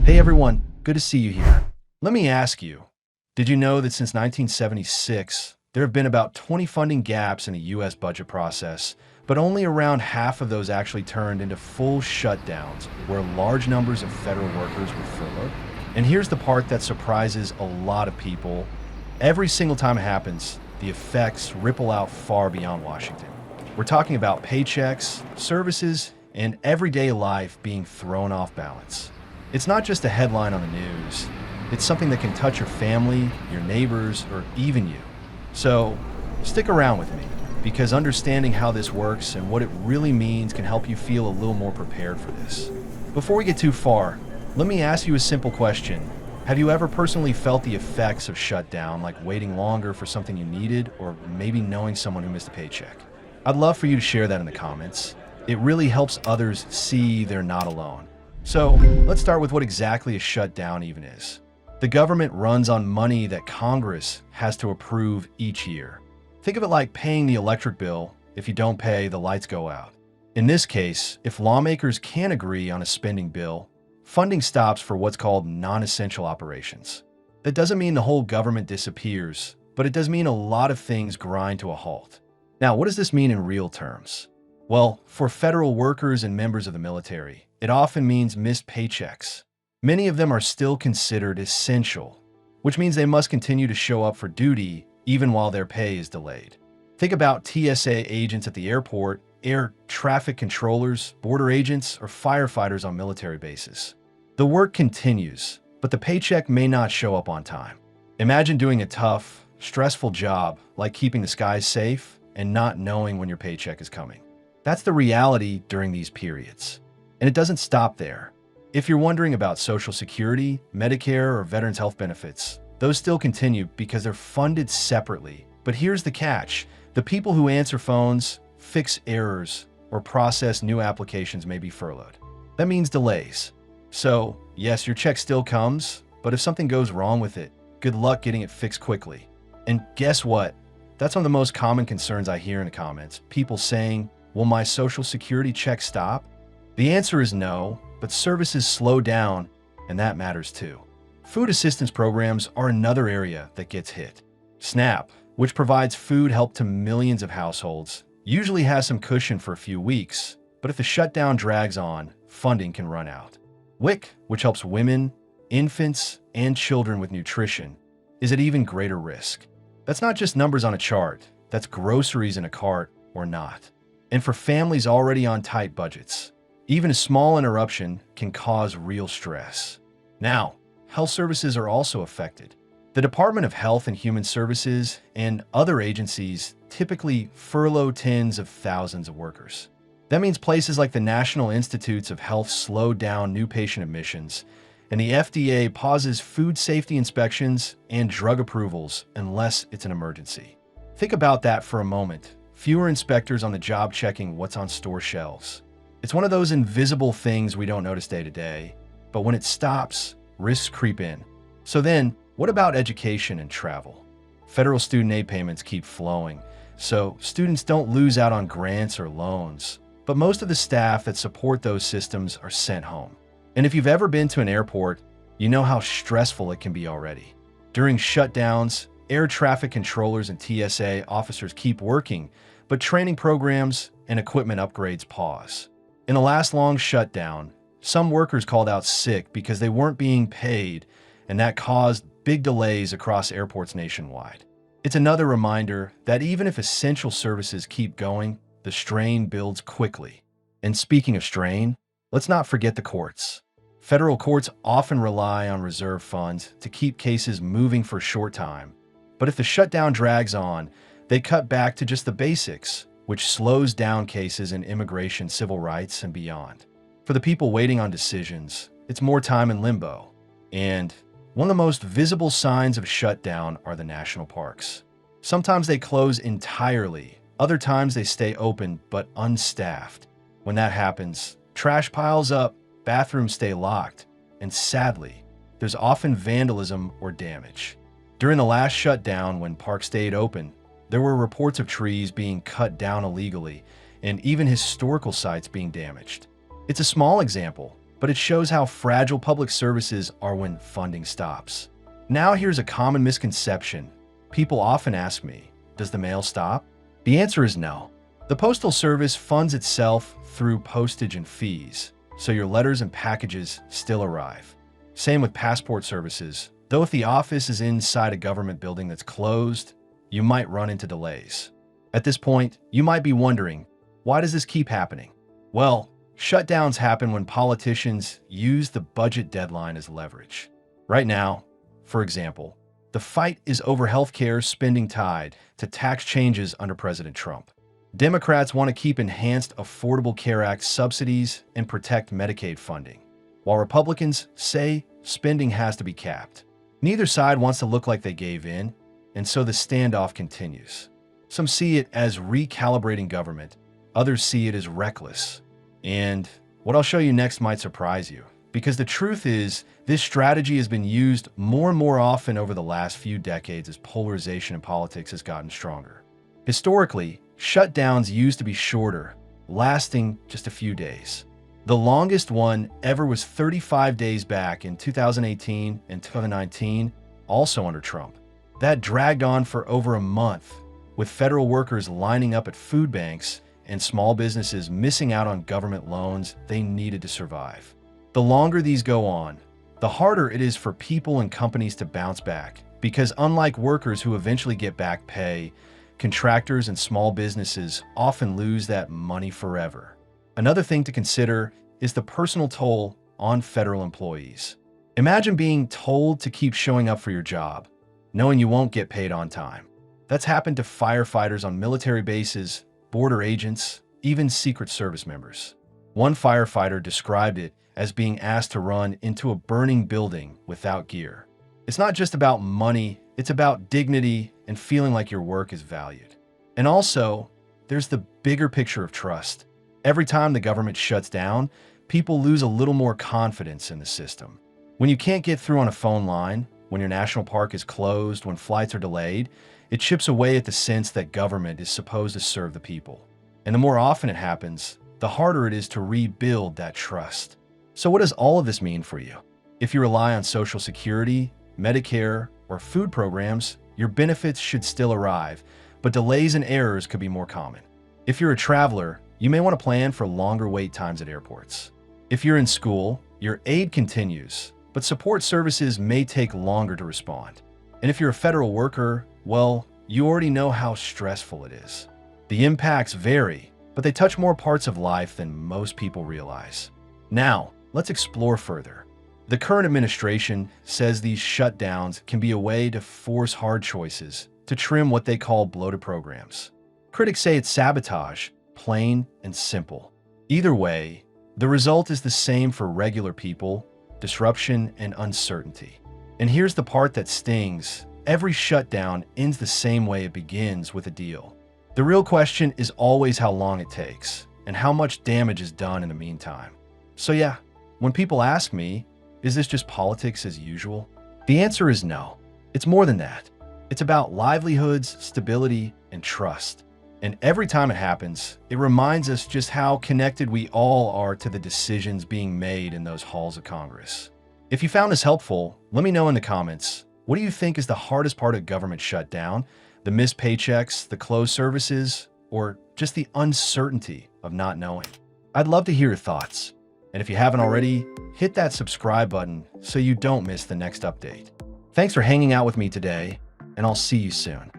Hey everyone, good to see you here. Let me ask you, did you know that since 1976, there have been about 20 funding gaps in the US budget process, but only around half of those actually turned into full shutdowns, where large numbers of federal workers were furloughed? And here's the part that surprises a lot of people. Every single time it happens, the effects ripple out far beyond Washington. We're talking about paychecks, services, and everyday life being thrown off balance. It's not just a headline on the news. It's something that can touch your family, your neighbors, or even you. So stick around with me, because understanding how this works and what it really means can help you feel a little more prepared for this. Before we get too far, let me ask you a simple question. Have you ever personally felt the effects of shutdown, like waiting longer for something you needed, or maybe knowing someone who missed a paycheck? I'd love for you to share that in the comments. It really helps others see they're not alone. So let's start with what exactly a shutdown even is. The government runs on money that Congress has to approve each year. Think of it like paying the electric bill. If you don't pay, the lights go out. In this case, if lawmakers can't agree on a spending bill, funding stops for what's called non-essential operations. That doesn't mean the whole government disappears, but it does mean a lot of things grind to a halt. Now, what does this mean in real terms? Well, for federal workers and members of the military, it often means missed paychecks. Many of them are still considered essential, which means they must continue to show up for duty even while their pay is delayed. Think about TSA agents at the airport, air traffic controllers, border agents, or firefighters on military bases. The work continues, but the paycheck may not show up on time. Imagine doing a tough, stressful job like keeping the skies safe and not knowing when your paycheck is coming. That's the reality during these periods. And it doesn't stop there. If you're wondering about Social Security, Medicare, or Veterans Health Benefits, those still continue because they're funded separately. But here's the catch. The people who answer phones, fix errors, or process new applications may be furloughed. That means delays. So, yes, your check still comes, but if something goes wrong with it, good luck getting it fixed quickly. And guess what? That's one of the most common concerns I hear in the comments. People saying, will my Social Security check stop? The answer is no, but services slow down, and that matters too. Food assistance programs are another area that gets hit. SNAP, which provides food help to millions of households, usually has some cushion for a few weeks, but if the shutdown drags on, funding can run out. WIC, which helps women, infants, and children with nutrition, is at even greater risk. That's not just numbers on a chart, that's groceries in a cart or not. And for families already on tight budgets, even a small interruption can cause real stress. Now, health services are also affected. The Department of Health and Human Services and other agencies typically furlough tens of thousands of workers. That means places like the National Institutes of Health slow down new patient admissions, and the FDA pauses food safety inspections and drug approvals unless it's an emergency. Think about that for a moment. Fewer inspectors on the job checking what's on store shelves. It's one of those invisible things we don't notice day to day, but when it stops, risks creep in. So then, what about education and travel? Federal student aid payments keep flowing, so students don't lose out on grants or loans, but most of the staff that support those systems are sent home. And if you've ever been to an airport, you know how stressful it can be already. During shutdowns, air traffic controllers and TSA officers keep working, but training programs and equipment upgrades pause. In the last long shutdown, some workers called out sick because they weren't being paid, and that caused big delays across airports nationwide. It's another reminder that even if essential services keep going, the strain builds quickly. And speaking of strain, let's not forget the courts. Federal courts often rely on reserve funds to keep cases moving for a short time. But if the shutdown drags on, they cut back to just the basics, which slows down cases in immigration, civil rights, and beyond. For the people waiting on decisions, it's more time in limbo. And one of the most visible signs of shutdown are the national parks. Sometimes they close entirely, other times they stay open but unstaffed. When that happens, trash piles up, bathrooms stay locked, and sadly, there's often vandalism or damage. During the last shutdown, when parks stayed open, there were reports of trees being cut down illegally and even historical sites being damaged. It's a small example, but it shows how fragile public services are when funding stops. Now here's a common misconception. People often ask me, does the mail stop? The answer is no. The Postal Service funds itself through postage and fees, so your letters and packages still arrive. Same with passport services, though if the office is inside a government building that's closed, you might run into delays. At this point, you might be wondering, why does this keep happening? Well, shutdowns happen when politicians use the budget deadline as leverage. Right now, for example, the fight is over healthcare spending tied to tax changes under President Trump. Democrats want to keep enhanced Affordable Care Act subsidies and protect Medicaid funding, while Republicans say spending has to be capped. Neither side wants to look like they gave in, and so the standoff continues. Some see it as recalibrating government, others see it as reckless. And what I'll show you next might surprise you, because the truth is, this strategy has been used more and more often over the last few decades as polarization in politics has gotten stronger. Historically, shutdowns used to be shorter, lasting just a few days. The longest one ever was 35 days back in 2018 and 2019, also under Trump. That dragged on for over a month, with federal workers lining up at food banks and small businesses missing out on government loans they needed to survive. The longer these go on, the harder it is for people and companies to bounce back, because unlike workers who eventually get back pay, contractors and small businesses often lose that money forever. Another thing to consider is the personal toll on federal employees. Imagine being told to keep showing up for your job, knowing you won't get paid on time. That's happened to firefighters on military bases, border agents, even Secret Service members. One firefighter described it as being asked to run into a burning building without gear. It's not just about money, it's about dignity and feeling like your work is valued. And also, there's the bigger picture of trust. Every time the government shuts down, people lose a little more confidence in the system. When you can't get through on a phone line, when your national park is closed, when flights are delayed, it chips away at the sense that government is supposed to serve the people. And the more often it happens, the harder it is to rebuild that trust. So what does all of this mean for you? If you rely on Social Security, Medicare, or food programs, your benefits should still arrive, but delays and errors could be more common. If you're a traveler, you may want to plan for longer wait times at airports. If you're in school, your aid continues, but support services may take longer to respond. And if you're a federal worker, well, you already know how stressful it is. The impacts vary, but they touch more parts of life than most people realize. Now, let's explore further. The current administration says these shutdowns can be a way to force hard choices, to trim what they call bloated programs. Critics say it's sabotage, plain and simple. Either way, the result is the same for regular people: disruption and uncertainty. And here's the part that stings. Every shutdown ends the same way it begins, with a deal. The real question is always how long it takes and how much damage is done in the meantime. So yeah, when people ask me, is this just politics as usual? The answer is no. It's more than that. It's about livelihoods, stability, and trust. And every time it happens, it reminds us just how connected we all are to the decisions being made in those halls of Congress. If you found this helpful, let me know in the comments. What do you think is the hardest part of government shutdown? The missed paychecks, the closed services, or just the uncertainty of not knowing? I'd love to hear your thoughts. And if you haven't already, hit that subscribe button so you don't miss the next update. Thanks for hanging out with me today, and I'll see you soon.